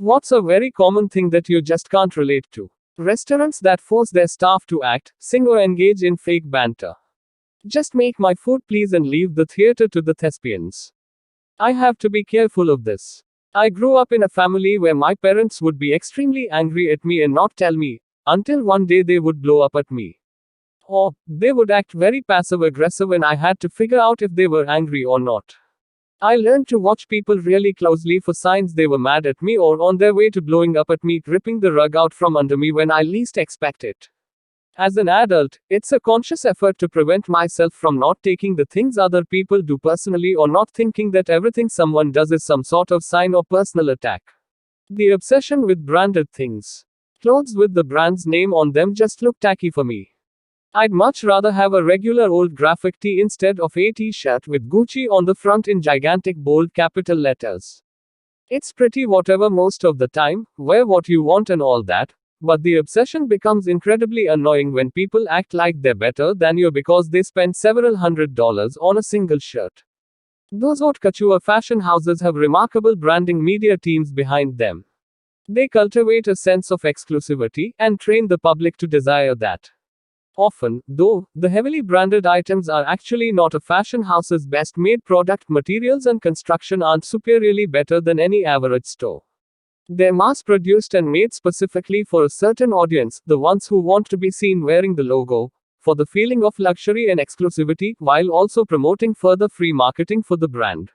What's a very common thing that you just can't relate to? Restaurants that force their staff to act, sing, or engage in fake banter. Just make my food please and leave the theater to the thespians. I have to be careful of this. I grew up in a family where my parents would be extremely angry at me and not tell me, until one day they would blow up at me. Or, they would act very passive aggressive and I had to figure out if they were angry or not. I learned to watch people really closely for signs they were mad at me or on their way to blowing up at me, ripping the rug out from under me when I least expect it. As an adult, it's a conscious effort to prevent myself from not taking the things other people do personally or not thinking that everything someone does is some sort of sign or personal attack. The obsession with branded things. Clothes with the brand's name on them just look tacky for me. I'd much rather have a regular old graphic tee instead of a t-shirt with Gucci on the front in gigantic bold capital letters. It's pretty whatever most of the time, wear what you want and all that, but the obsession becomes incredibly annoying when people act like they're better than you because they spend several $100s on a single shirt. Those haute couture fashion houses have remarkable branding media teams behind them. They cultivate a sense of exclusivity and train the public to desire that. Often, though, the heavily branded items are actually not a fashion house's best made product. Materials and construction aren't superiorly better than any average store. They're mass produced and made specifically for a certain audience, the ones who want to be seen wearing the logo, for the feeling of luxury and exclusivity, while also promoting further free marketing for the brand.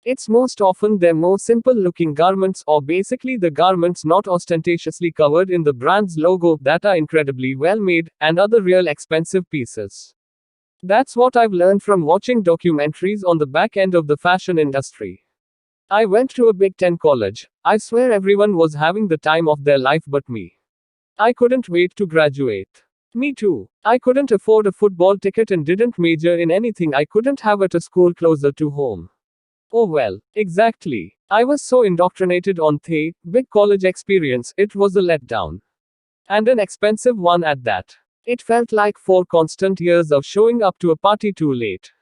It's most often their more simple looking garments, or basically the garments not ostentatiously covered in the brand's logo, that are incredibly well made, and other real expensive pieces. That's what I've learned from watching documentaries on the back end of the fashion industry. I went to a Big Ten college. I swear everyone was having the time of their life but me. I couldn't wait to graduate. Me too. I couldn't afford a football ticket and didn't major in anything I couldn't have at a school closer to home. Oh well, exactly. I was so indoctrinated on the big college experience, it was a letdown. And an expensive one at that. It felt like 4 constant years of showing up to a party too late.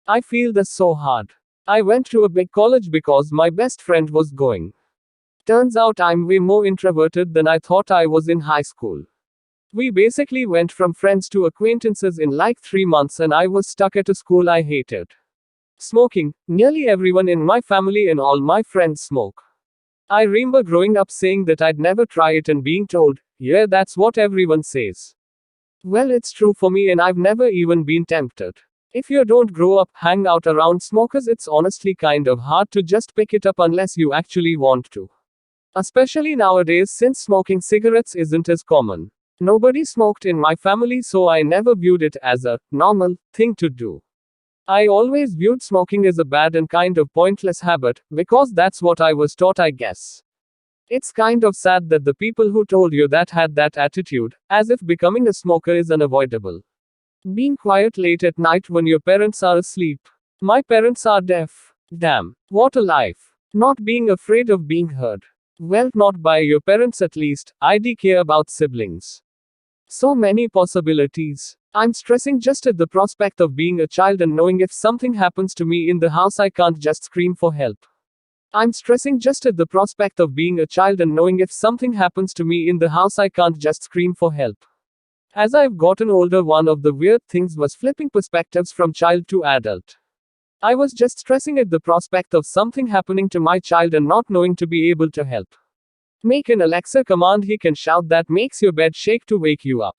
I feel this so hard. I went to a big college because my best friend was going. Turns out I'm way more introverted than I thought I was in high school. We basically went from friends to acquaintances in like 3 months and I was stuck at a school I hated. Smoking. Nearly everyone in my family and all my friends smoke. I remember growing up saying that I'd never try it and being told, yeah, that's what everyone says. Well, it's true for me and I've never even been tempted. If you don't grow up, hang out around smokers, it's honestly kind of hard to just pick it up unless you actually want to. Especially nowadays since smoking cigarettes isn't as common. Nobody smoked in my family, so I never viewed it as a normal thing to do. I always viewed smoking as a bad and kind of pointless habit, because that's what I was taught, I guess. It's kind of sad that the people who told you that had that attitude, as if becoming a smoker is unavoidable. Being quiet late at night when your parents are asleep. My parents are deaf. Damn, what a life. Not being afraid of being heard. Well, not by your parents at least. I do care about siblings. So many possibilities. I'm stressing just at the prospect of being a child and knowing if something happens to me in the house I can't just scream for help. I'm stressing just at the prospect of being a child and knowing if something happens to me in the house I can't just scream for help. As I've gotten older, one of the weird things was flipping perspectives from child to adult. I was just stressing at the prospect of something happening to my child and not knowing to be able to help. Make an Alexa command he can shout that makes your bed shake to wake you up.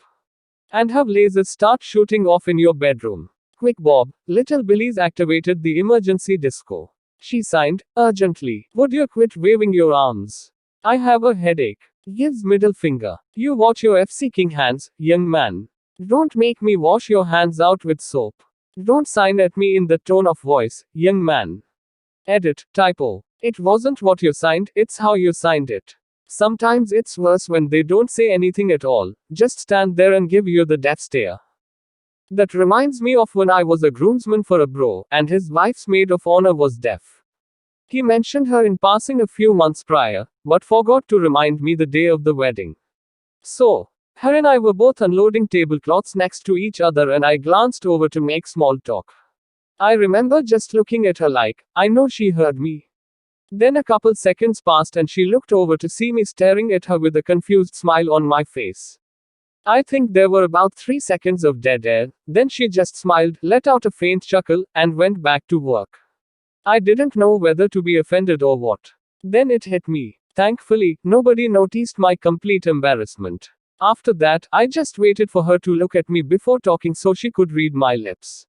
And have lasers start shooting off in your bedroom. Quick Bob, little Billy's activated the emergency disco. She signed, urgently. Would you quit waving your arms? I have a headache. Gives middle finger. You watch your FC King hands, young man. Don't make me wash your hands out with soap. Don't sign at me in that tone of voice, young man. Edit, typo. It wasn't what you signed, it's how you signed it. Sometimes it's worse when they don't say anything at all, just stand there and give you the death stare. That reminds me of when I was a groomsman for a bro, and his wife's maid of honor was deaf. He mentioned her in passing a few months prior, but forgot to remind me the day of the wedding. So, her and I were both unloading tablecloths next to each other and I glanced over to make small talk. I remember just looking at her like, I know she heard me. Then a couple seconds passed and she looked over to see me staring at her with a confused smile on my face. I think there were about 3 seconds of dead air, then she just smiled, let out a faint chuckle, and went back to work. I didn't know whether to be offended or what. Then it hit me. Thankfully, nobody noticed my complete embarrassment. After that, I just waited for her to look at me before talking so she could read my lips.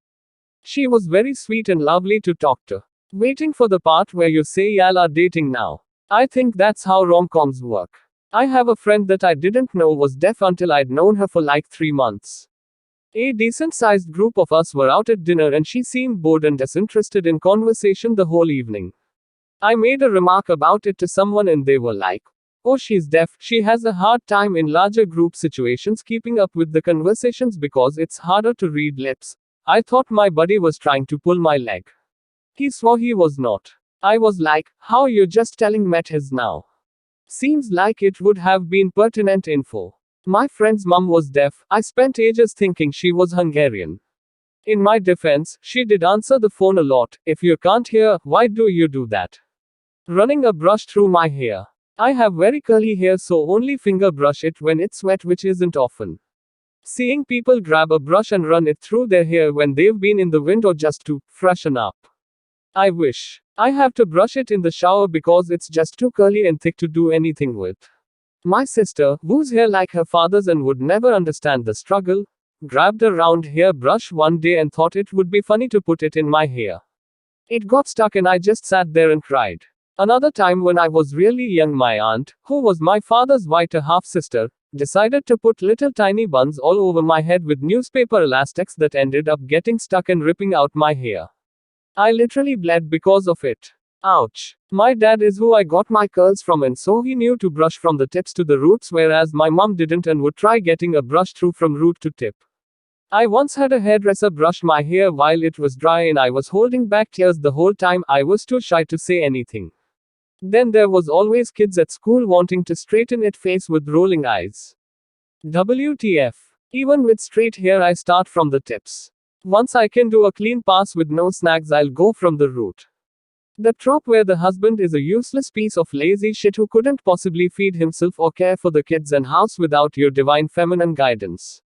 She was very sweet and lovely to talk to. Waiting for the part where you say y'all are dating now. I think that's how rom-coms work. I have a friend that I didn't know was deaf until I'd known her for like 3 months. A decent sized group of us were out at dinner and she seemed bored and disinterested in conversation the whole evening. I made a remark about it to someone and they were like, "Oh, she's deaf, she has a hard time in larger group situations keeping up with the conversations because it's harder to read lips." I thought my buddy was trying to pull my leg. He swore he was not. I was like, "How you just telling Matt his now?" Seems like it would have been pertinent info. My friend's mum was deaf. I spent ages thinking she was Hungarian. In my defense, she did answer the phone a lot. If you can't hear, why do you do that? Running a brush through my hair. I have very curly hair, so only finger brush it when it's wet, which isn't often. Seeing people grab a brush and run it through their hair when they've been in the wind or just to freshen up. I wish. I have to brush it in the shower because it's just too curly and thick to do anything with. My sister, whose hair like her father's and would never understand the struggle, grabbed a round hair brush one day and thought it would be funny to put it in my hair. It got stuck and I just sat there and cried. Another time when I was really young, my aunt, who was my father's whiter half sister, decided to put little tiny buns all over my head with newspaper elastics that ended up getting stuck and ripping out my hair. I literally bled because of it. Ouch. My dad is who I got my curls from, and so he knew to brush from the tips to the roots, whereas my mom didn't and would try getting a brush through from root to tip. I once had a hairdresser brush my hair while it was dry and I was holding back tears the whole time. I was too shy to say anything. Then there was always kids at school wanting to straighten it face with rolling eyes. WTF. Even with straight hair I start from the tips. Once I can do a clean pass with no snags, I'll go from the root. The trope where the husband is a useless piece of lazy shit who couldn't possibly feed himself or care for the kids and house without your divine feminine guidance.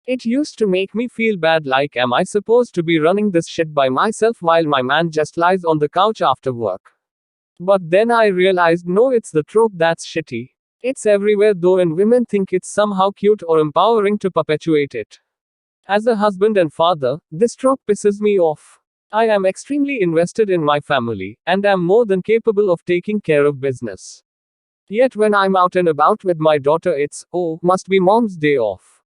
It used to make me feel bad, like, am I supposed to be running this shit by myself while my man just lies on the couch after work? But then I realized, no, it's the trope that's shitty. It's everywhere though, and women think it's somehow cute or empowering to perpetuate it. As a husband and father, this trope pisses me off. I am extremely invested in my family, and am more than capable of taking care of business. Yet when I'm out and about with my daughter, it's, "Oh, must be mom's day off."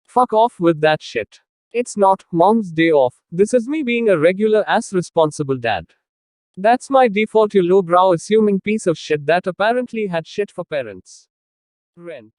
Fuck off with that shit. It's not mom's day off. This is me being a regular ass responsible dad. That's my default, you lowbrow assuming piece of shit that apparently had shit for parents. Rent.